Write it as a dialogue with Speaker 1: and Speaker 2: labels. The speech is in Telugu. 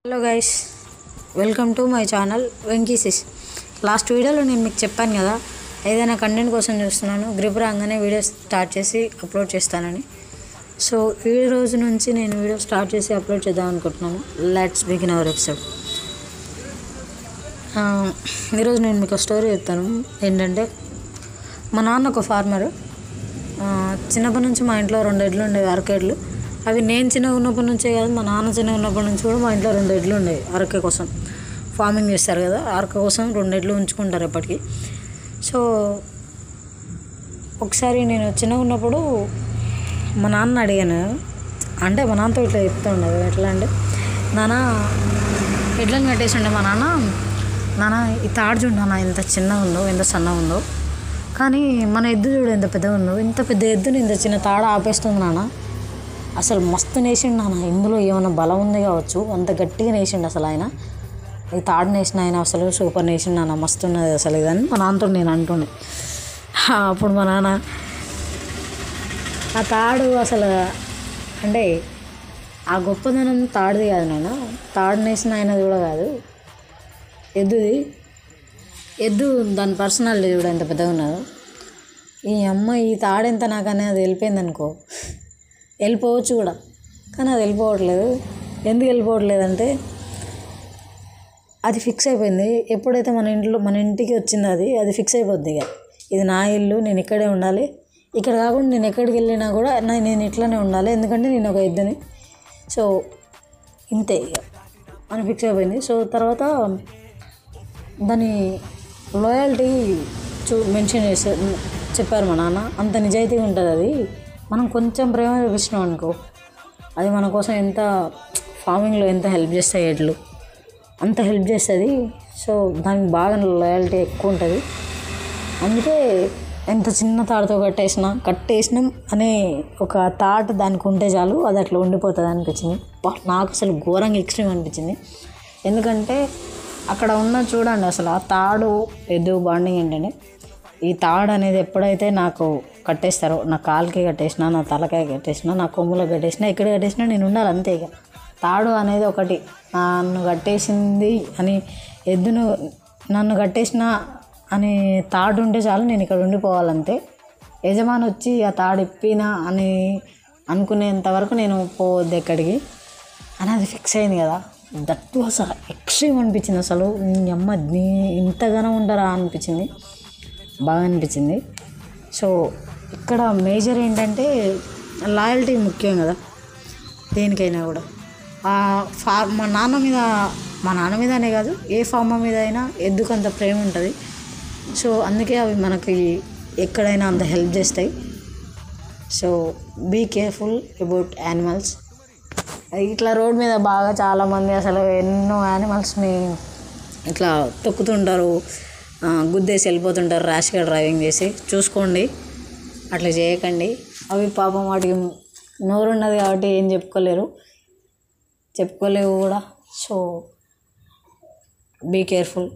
Speaker 1: Hello guys, welcome to my channel వెంకీసిస్. లాస్ట్ వీడియోలో నేను మీకు చెప్పాను కదా, ఏదైనా కంటెంట్ కోసం చూస్తున్నాను, గ్రిప్ రాగానే వీడియో స్టార్ట్ చేసి అప్లోడ్ చేస్తానని. సో ఈ రోజు నుంచి నేను వీడియో స్టార్ట్ చేసి అప్లోడ్ చేద్దాం అనుకుంటున్నాను. Let's begin our episode. ఈరోజు నేను మీకు స్టోరీ చెప్తాను. ఏంటంటే, మా నాన్న ఒక ఫార్మరు. చిన్నప్పటి నుంచి మా ఇంట్లో 2 ఎడ్లు ఉండేవి, అరకెడ్లు. అవి నేను చిన్నగా ఉన్నప్పటి నుంచే కాదు, మా నాన్న చిన్నగా ఉన్నప్పటి నుంచి కూడా మా ఇంట్లో 2 ఎడ్లు ఉండేవి. అరక కోసం ఫార్మింగ్ చేస్తారు కదా, అరక కోసం 2 ఎడ్లు ఉంచుకుంటారు ఎప్పటికీ. సో ఒకసారి నేను చిన్నగా ఉన్నప్పుడు మా నాన్న అడిగాను, అంటే మా నాన్నతో ఇట్లా చెప్తూ ఉండదు. ఎట్లా అంటే, నాన్న ఎడ్లను కట్టేసి ఉండే మా నాన్న ఈ తాడు చూడు నాన్న, ఎంత చిన్నగా ఉందో, ఎంత సన్నగా ఉందో, కానీ మన ఎద్దు చూడు ఎంత పెద్దగా ఉందో. ఇంత పెద్ద ఎద్దుని ఇంత చిన్న తాడు ఆపేస్తుంది నాన్న. అసలు మస్తు నేసిండు నాన్న, ఇందులో ఏమైనా బలం ఉంది కావచ్చు, అంత గట్టిగా నేసిండు అసలు ఆయన. ఈ తాడు నేసిన ఆయన అసలు సూపర్ నేసిండు నాన్న, మస్తు ఉన్నది అసలు ఇదని మా నాన్నతో నేను అంటుండే. అప్పుడు మా నాన్న ఆ తాడు అసలు అంటే ఆ గొప్పదనం తాడుది కాదు నాన్న, తాడు నేసిన ఆయనది కూడా కాదు, ఎద్దు దాని పర్సనాలిటీ కూడా ఎంత పెద్దగా ఉన్నదో. ఈ అమ్మ ఈ తాడెంత నాకనే అది వెళ్ళిపోయింది అనుకో, వెళ్ళిపోవచ్చు కూడా, కానీ అది వెళ్ళిపోవట్లేదు. ఎందుకు వెళ్ళిపోవట్లేదు అంటే, అది ఫిక్స్ అయిపోయింది. ఎప్పుడైతే మన ఇంటికి వచ్చిందో అది ఫిక్స్ అయిపోద్ది. ఇక ఇది నా ఇల్లు, నేను ఇక్కడే ఉండాలి, ఇక్కడ కాకుండా నేను ఎక్కడికి వెళ్ళినా కూడా నేను ఇట్లనే ఉండాలి, ఎందుకంటే నేను ఒక ఎద్దుని. సో ఇంతే ఇక అని ఫిక్స్ అయిపోయింది. సో తర్వాత దాని లాయల్టీ మెన్షన్ చెప్పారు మా నాన్న. అంత నిజాయితీగా ఉంటుంది అది. మనం కొంచెం ప్రేమ చూపించినాం అనుకో, అది మన కోసం ఎంత ఫార్మింగ్లో ఎంత హెల్ప్ చేస్తాయి, ఎడ్లు అంత హెల్ప్ చేస్తుంది. సో దానికి బాగా లాయల్టీ ఎక్కువ ఉంటుంది. అందుకే ఎంత చిన్న తాడుతో కట్టేసినాం అనే ఒక థాట్ దానికి ఉంటే చాలు, అది అట్లా ఉండిపోతుంది అనిపించింది. నాకు అసలు ఘోరంగా ఎక్స్ట్రీమ్ అనిపించింది. ఎందుకంటే అక్కడ ఉన్న చూడండి, అసలు ఆ తాడు ఎద్దు బాండింగ్ ఏంటంటే, ఈ తాడు అనేది ఎప్పుడైతే నాకు కట్టేస్తారో, నా కాలుకి కట్టేసినా, నా తలకాయ కట్టేసినా, నా కొమ్ములకు కట్టేసినా, ఎక్కడ కట్టేసినా నేను ఉండాలి అంతే. ఇక తాడు అనేది ఒకటి నన్ను కట్టేసింది అని, ఎద్దును నన్ను కట్టేసిన అని తాడు ఉంటే చాలు, నేను ఇక్కడ ఉండిపోవాలంతే. యజమాని వచ్చి ఆ తాడు ఇప్పినా అని అనుకునేంత వరకు నేను పోవద్దు ఎక్కడికి అని అది ఫిక్స్ అయింది కదా. దట్టు అసలు ఎక్స్ట్రీమ్ అనిపించింది. అసలు అమ్మ ఇంతగానో ఉండరా అనిపించింది, బాగా అనిపించింది. సో ఇక్కడ మేజర్ ఏంటంటే, లాయల్టీ ముఖ్యం కదా దేనికైనా కూడా. మా నాన్న మీదనే కాదు, ఏ ఫార్మర్ మీద అయినా ఎద్దుకు అంత ప్రేమ ఉంటుంది. సో అందుకే అవి మనకి ఎక్కడైనా అంత హెల్ప్ చేస్తాయి. So be careful about animals. ఇట్లా రోడ్ మీద బాగా చాలామంది అసలు ఎన్నో యానిమల్స్ని ఇట్లా తొక్కుతుంటారు, గుద్దేసి వెళ్ళిపోతుంటారు ర్యాష్గా డ్రైవింగ్ చేసి. చూసుకోండి, అట్లా చేయకండి. అవి పాపం వాటికి నోరు ఉన్నది కాబట్టి ఏం చెప్పుకోలేవు కూడా. So be careful.